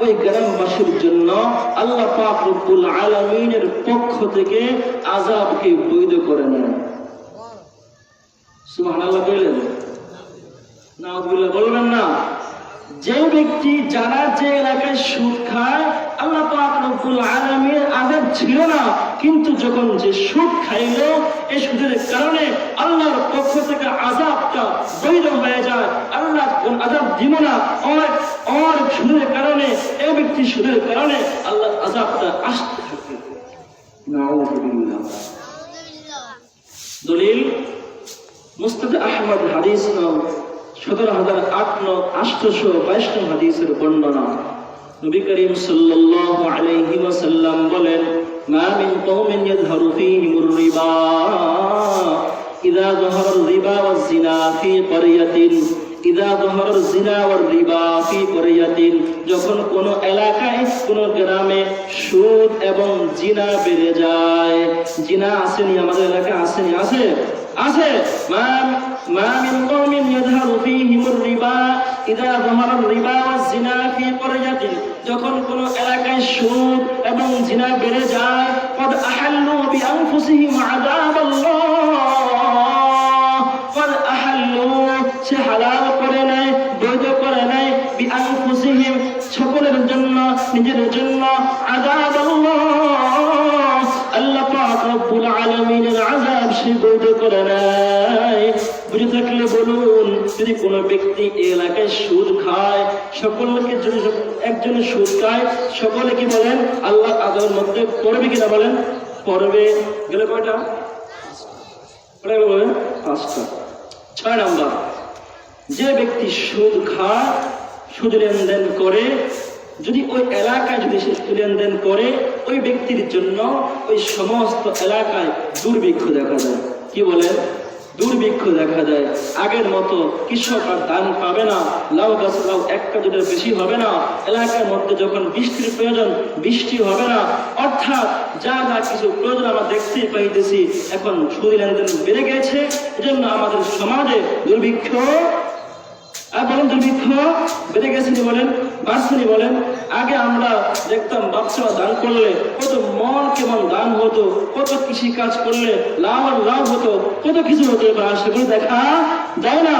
ওই গ্রামবাসীর জন্য আল্লাহ পাক রব্বুল আলামিনের পক্ষ থেকে আযাবকে বৈধ করে নেন। সুবহানাল্লাহ বললেন, নাউযুবিল্লাহ বলবেন না। যে ব্যক্তি যারা যে এলাকায় সুদ খায়, আল্লাহ পাক রব্বুল আলামিনের আযাব ছিল না, কিন্তু যখন যে সুদ খাইলো, এই সুদের কারণে আল্লাহর পক্ষ থেকে আযাবটা বৈধ হয়ে যায়। আল্লাহ কোন আযাব দিব না, অনেক সুদের কারণে, এই ব্যক্তি সুদের কারণে আল্লাহর আযাবটা আসতে থাকে। নাউযুবিল্লাহ। দলিল মুসনাদ আহমদ হাদিস নং 17822 হাদিসের বর্ণনা। নবী করিম সাল্লাল্লাহু আলাইহি ওয়াসাল্লাম বলেন, মা মিন কওমিন ইয়াযহারু ফীহিমুর রিবা ইযা যাহারা রিবা ওয়াজ জিনা ফী ক্বরিয়াতিন ইযা যাহারা জিনা ওয়ার রিবা ফী ক্বরিয়াতিন। যখন কোন এলাকায়, কোন গ্রামে সুদ এবং জিনা বেড়ে যায়। জিনা আসেনি আমাদের এলাকায়? আসেনি? আছে আছে। মা মিন কওমিন ইয়াযহারু ফীহিমুর রিবা ইযা যাহারা রিবা ওয়াজ জিনা ফী ক্বরিয়াতিন। যখন কোন এলাকায় সুদ এবং জিনা বেড়ে যায়, কদ আহাল্লু বিআনফুসিহিম আযাবাল্লাহ, কদ আহাল্লু, সে হালাল করে নেয়, বৈধ করে নেয়, বিআনফুসিহিম, সকলের জন্য, নিজের জন্য, আযাবাল্লাহ, আল্লাহ পাক রব্বুল আলামিনের আযাব সে বৈধ করে নেয়। বুঝে থাকলে বলুন, যদি কোনো ব্যক্তি এই এলাকায় সুদ খায়, সকলকে যদি একজনে সুদ খায়, সকলে কি বলেন আল্লাহ আযাবের মধ্যে পড়বে কিনা বলেন? পড়বে। গেলে কয়টা? বলেন 5টা। 6 নাম্বার, যে ব্যক্তি সুদ খায়, সুদ লেনদেন করে, যদি ওই এলাকায় যদি সে লেনদেন করে, ওই ব্যক্তির জন্য ওই সমস্ত এলাকায় দুর্ভিক্ষ দেখা যায়। কি বলেন? দুর্ভিক্ষ দেখা যায়। আগের মতো কৃষক আর ধান পাবে না, লাউ গাছ লাউ একটা দুটোর বেশি হবে না, এলাকার মধ্যে যখন বৃষ্টির প্রয়োজন বৃষ্টি হবে না। অর্থাৎ যা যা কিছু প্রয়োজন আমরা দেখতেই পাইতেছি, এখন সুদ লেনদেন বেড়ে গেছে। এজন্য আমাদের সমাজে দুর্ভিক্ষ, আর বলেন দুর্ভিক্ষ বেড়ে গেছে নি বলেন, বাড়ছে নি বলেন। আগে আমরা দেখতাম বাচ্চারা দান করলে কত মন কেমন দান হতো, কত কৃষি কাজ করলে লাভ আর লাভ হতো, কত কিছু হতো। এবার সেগুলো দেখা যায় না।